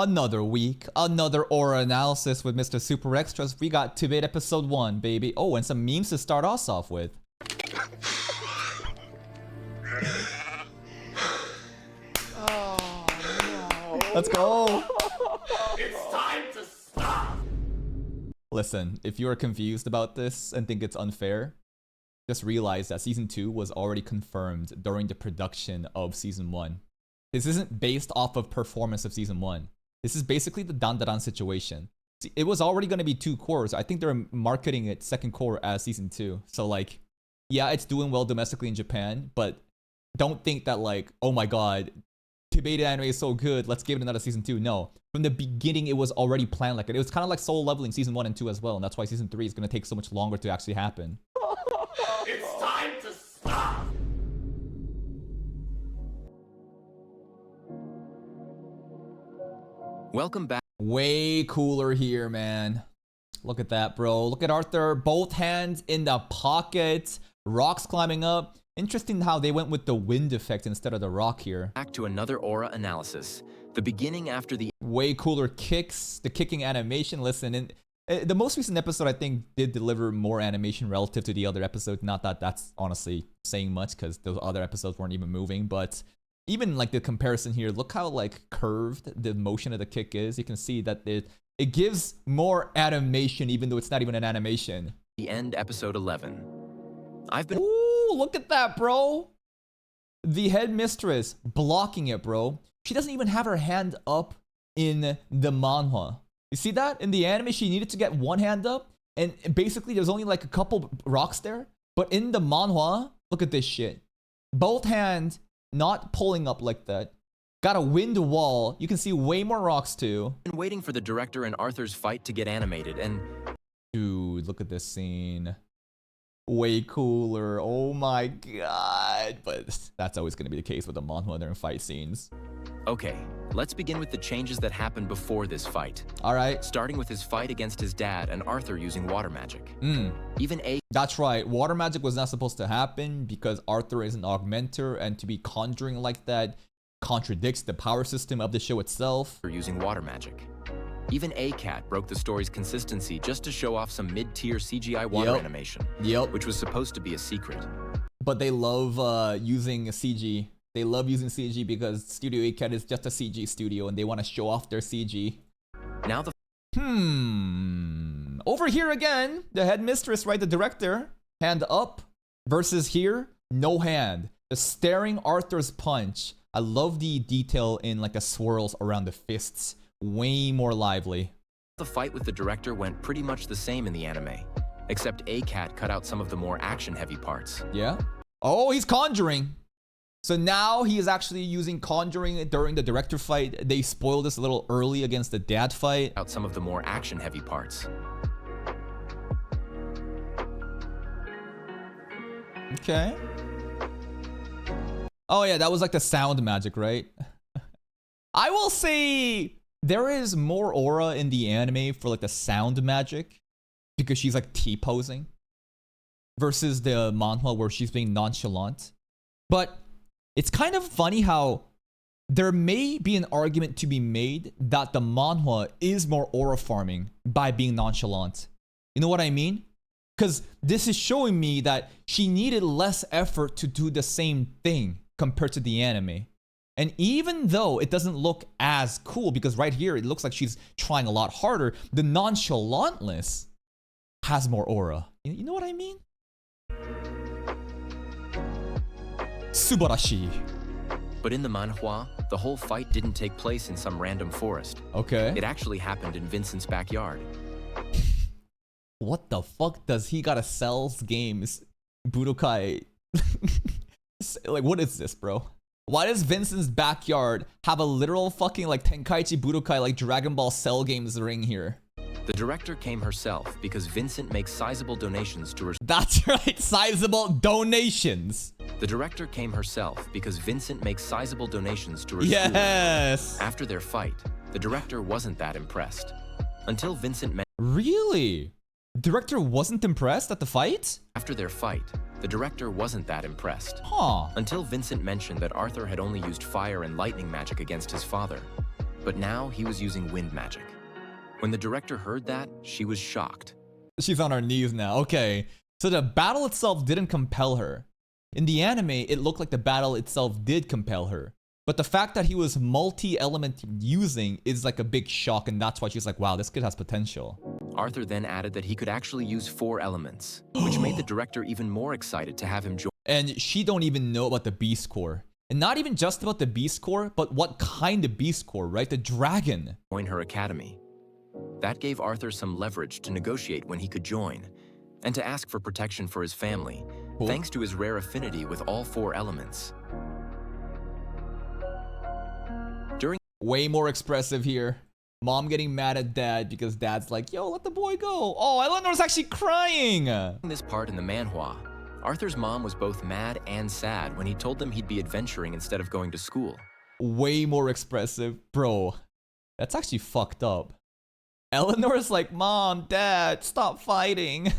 Another week, another aura analysis with Mr. Super Extras. We got TBATE episode 1, baby. Oh, and some memes to start us off with. Oh, no. Let's go. It's time to stop. Listen, if you are confused about this and think it's unfair, just realize that Season 2 was already confirmed during the production of Season 1. This isn't based off of performance of Season 1. This is basically the Dandadan situation. See, it was already going to be 2 cores. I think they're marketing it second core as Season 2. So like, yeah, it's doing well domestically in Japan, but don't think that like, oh my god, TBATE anime is so good, let's give it another Season 2. No. From the beginning, it was already planned like it. It was kind of like Soul Leveling Season 1 and 2 as well, and that's why Season 3 is going to take so much longer to actually happen. It's time to stop. Welcome back. Way cooler here, man. Look at that, bro. Look at Arthur. Both hands in the pocket. Rocks climbing up. Interesting how they went with the wind effect instead of the rock here. Back to another aura analysis. The beginning after the Way cooler kicks. The kicking animation. Listen, and the most recent episode, I think, did deliver more animation relative to the other episode. Not that that's honestly saying much because those other episodes weren't even moving, but even like the comparison here, look how like curved the motion of the kick is. You can see that it gives more animation even though it's not even an animation. The end, episode 11. I've been Ooh, look at that, bro. The headmistress blocking it, bro. She doesn't even have her hand up in the manhwa. You see that? In the anime, she needed to get one hand up, and basically there's only like a couple rocks there. But in the manhwa, look at this shit. Both hands not pulling up like that. Got a wind wall. You can see way more rocks too. waiting for the director and Arthur's fight to get animated, and Dude, look at this scene. Way cooler. Oh my god. But that's always going to be the case with the manhwa during fight scenes. okay, let's begin with the changes that happened before this fight. Alright. Starting with his fight against his dad and Arthur using water magic. Even That's right. Water magic was not supposed to happen because Arthur is an augmenter, and to be conjuring like that contradicts the power system of the show itself. using water magic. Even ACAT broke the story's consistency just to show off some mid-tier CGI water animation, which was supposed to be a secret. But they love using CG. They love using CG because Studio ACAT is just a CG studio and they want to show off their CG. Now the Over here again, the headmistress, right, the director, hand up, versus here, no hand. Just staring Arthur's punch. I love the detail in like the swirls around the fists. Way more lively. The fight with the director went pretty much the same in the anime, except ACAT cut out some of the more action-heavy parts. Yeah? Oh, he's conjuring. So now he is actually using conjuring during the director fight. They spoiled this a little early against the dad fight. Out some of the more action-heavy parts. Okay. Oh yeah, that was like the sound magic, right? I will say there is more aura in the anime for like the sound magic because she's like T-posing versus the manhwa where she's being nonchalant. But it's kind of funny how there may be an argument to be made that the manhwa is more aura farming by being nonchalant. You know what I mean? Because this is showing me that she needed less effort to do the same thing compared to the anime. And even though it doesn't look as cool, because right here it looks like she's trying a lot harder, the nonchalantness has more aura. You know what I mean? Subarashi. But in the manhwa, the whole fight didn't take place in some random forest. Okay. It actually happened in Vincent's backyard. What the fuck does he gotta sell games? Budokai. Like, what is this, bro? Why does Vincent's backyard have a literal fucking like Tenkaichi Budokai like Dragon Ball Cell games ring here? The director came herself because Vincent makes sizable donations to her. That's right, sizable donations. The director came herself because Vincent makes sizable donations to her Yes. school. After their fight, the director wasn't that impressed. Until Vincent Really? Director wasn't impressed at the fight? After their fight, the director wasn't that impressed. Huh. Until Vincent mentioned that Arthur had only used fire and lightning magic against his father. but now he was using wind magic. When the director heard that, she was shocked. She's on her knees now. Okay. So the battle itself didn't compel her. In the anime, it looked like the battle itself did compel her. But the fact that he was multi-element using is like a big shock, and that's why she's like, wow, this kid has potential. Arthur then added that he could actually use 4 elements, which made the director even more excited to have him join. And she don't even know about the Beast Core. And not even just about the Beast Core, but what kind of Beast Core, right? The dragon. Join her academy. That gave Arthur some leverage to negotiate when he could join, and to ask for protection for his family, thanks to his rare affinity with all 4 elements. Way more expressive here. Mom getting mad at dad because dad's like, yo, let the boy go. Oh, Eleanor's actually crying. In this part in the manhwa, Arthur's mom was both mad and sad when he told them he'd be adventuring instead of going to school. Way more expressive. Bro, that's actually fucked up. Eleanor's like, Mom, Dad, stop fighting.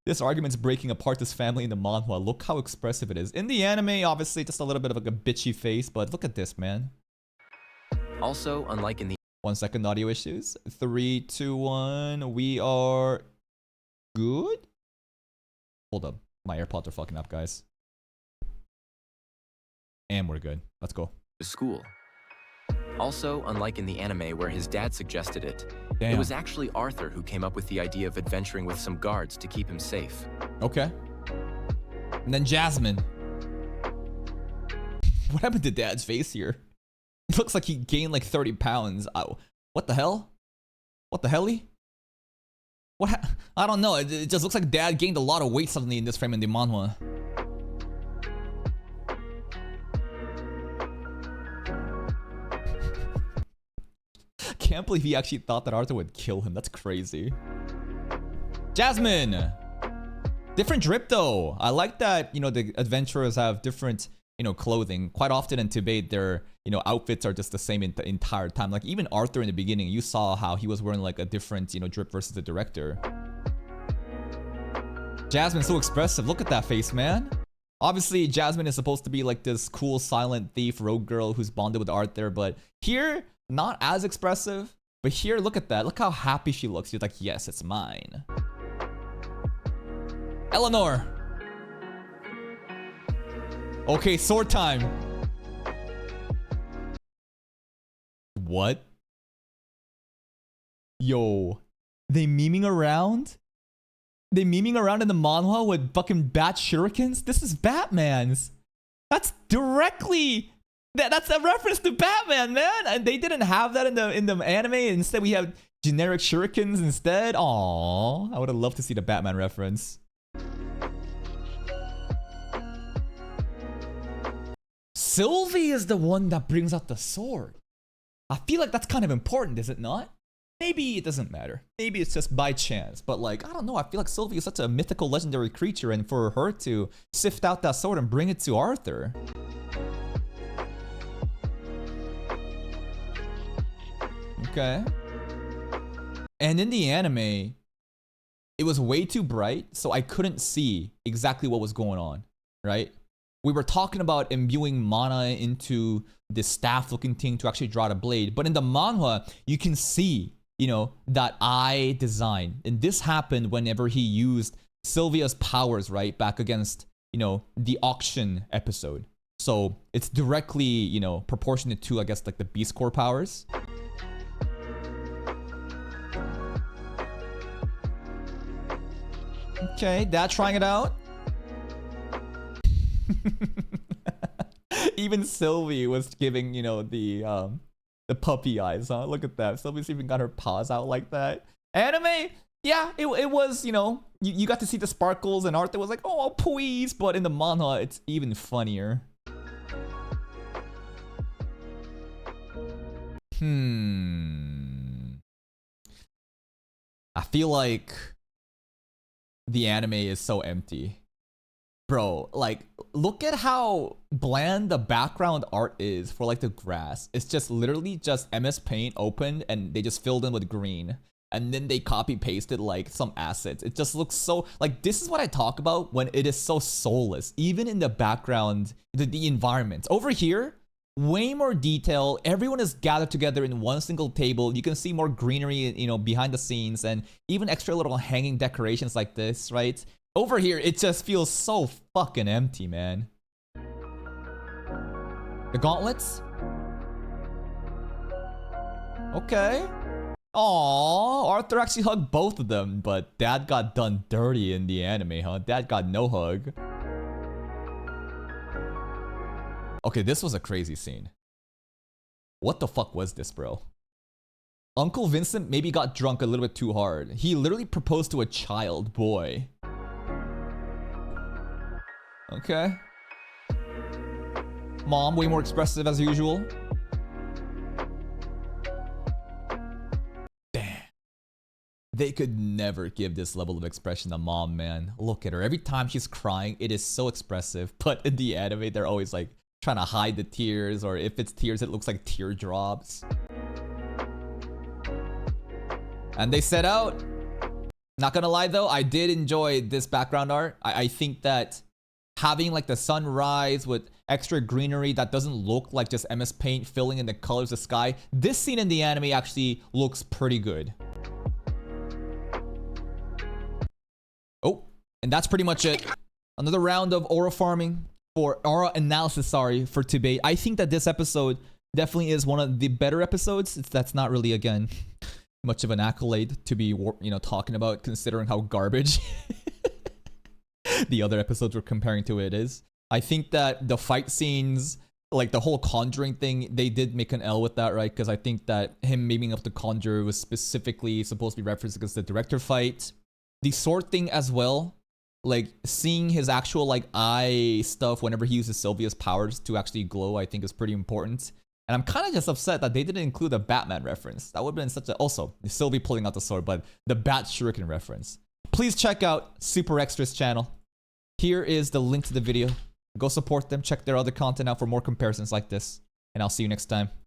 This argument's breaking apart this family in the manhwa. Look how expressive it is. In the anime, obviously, just a little bit of like a bitchy face, but look at this, man. Also, unlike in the 1 second, audio issues. 3, 2, 1. We are good? Hold up. My AirPods are fucking up, guys. And we're good. Let's go. School. Also, unlike in the anime where his dad suggested it, Damn. It was actually Arthur who came up with the idea of adventuring with some guards to keep him safe. Okay. And then Jasmine. What happened to Dad's face here? It looks like he gained like 30 pounds. Oh, what the hell? What the helly? What? I don't know. It just looks like Dad gained a lot of weight suddenly in this frame in the manhwa. Can't believe he actually thought that Arthur would kill him. That's crazy. Jasmine! Different drip though. I like that, you know, the adventurers have different, you know, clothing. Quite often in TBATE, their, you know, outfits are just the same in the entire time. Like even Arthur in the beginning, you saw how he was wearing like a different, you know, drip versus the director. Jasmine's so expressive. Look at that face, man. Obviously, Jasmine is supposed to be like this cool, silent thief, rogue girl who's bonded with Arthur, but here, not as expressive. But here, look at that. Look how happy she looks. She's like, yes, it's mine. Eleanor. Okay, sword time. What? Yo. They memeing around? They memeing around in the manhwa with fucking bat shurikens? This is Batman's. That's directly... That's a reference to Batman, man. And they didn't have that in the anime. Instead, we have generic shurikens instead. Aww. I would have loved to see the Batman reference. Sylvie is the one that brings out the sword. I feel like that's kind of important, is it not? Maybe it doesn't matter. Maybe it's just by chance. But like, I don't know. I feel like Sylvie is such a mythical, legendary creature. And for her to sift out that sword and bring it to Arthur... Okay. And in the anime, it was way too bright, so I couldn't see exactly what was going on, right? We were talking about imbuing mana into this staff-looking thing to actually draw the blade, but in the manhwa, you can see, you know, that eye design. And this happened whenever he used Sylvia's powers, right, back against, you know, the auction episode. So it's directly, you know, proportionate to, I guess, like the Beast Core powers. Okay, Dad trying it out. Even Sylvie was giving, you know, the puppy eyes, huh? Look at that. Sylvie's even got her paws out like that. Anime, yeah, it was, you know, you got to see the sparkles and Arthur was like, oh, please. But in the manhwa, it's even funnier. I feel like the anime is so empty. Bro, like, look at how bland the background art is for, like, the grass. It's just literally just MS Paint opened and they just filled in with green. And then they copy-pasted, like, some assets. It just looks so... Like, this is what I talk about when it is so soulless. Even in the background, the environment. Over here, way more detail. Everyone is gathered together in one single table. You can see more greenery, you know, behind the scenes, and even extra little hanging decorations like this, right? Over here, it just feels so fucking empty, man. The gauntlets? Okay. Aww, Arthur actually hugged both of them, but Dad got done dirty in the anime, huh? Dad got no hug. Okay, this was a crazy scene. What the fuck was this, bro? Uncle Vincent maybe got drunk a little bit too hard. He literally proposed to a child boy. Okay. Mom, way more expressive as usual. Damn. They could never give this level of expression to Mom, man. Look at her. Every time she's crying, it is so expressive. But in the anime, they're always like trying to hide the tears, or if it's tears, it looks like teardrops. And they set out. Not gonna lie though, I did enjoy this background art. I think that having like the sunrise with extra greenery that doesn't look like just MS Paint filling in the colors of the sky. This scene in the anime actually looks pretty good. Oh, and that's pretty much it. Another round of aura farming, or aura analysis, sorry, for TBATE. I think that this episode definitely is one of the better episodes. That's not really, again, much of an accolade to be, you know, talking about, considering how garbage the other episodes we're comparing to it is. I think that the fight scenes, like the whole conjuring thing, they did make an L with that, right? Because I think that him naming up the conjure was specifically supposed to be referenced against the director fight. The sword thing as well, like seeing his actual like eye stuff whenever he uses Sylvia's powers to actually glow, I think is pretty important. And I'm kind of just upset that they didn't include a Batman reference. That would have been such a... Also, Sylvie pulling out the sword, but the Bat Shuriken reference. Please check out SUPERXTRAZ channel. Here is the link to the video. Go support them. Check their other content out for more comparisons like this. And I'll see you next time.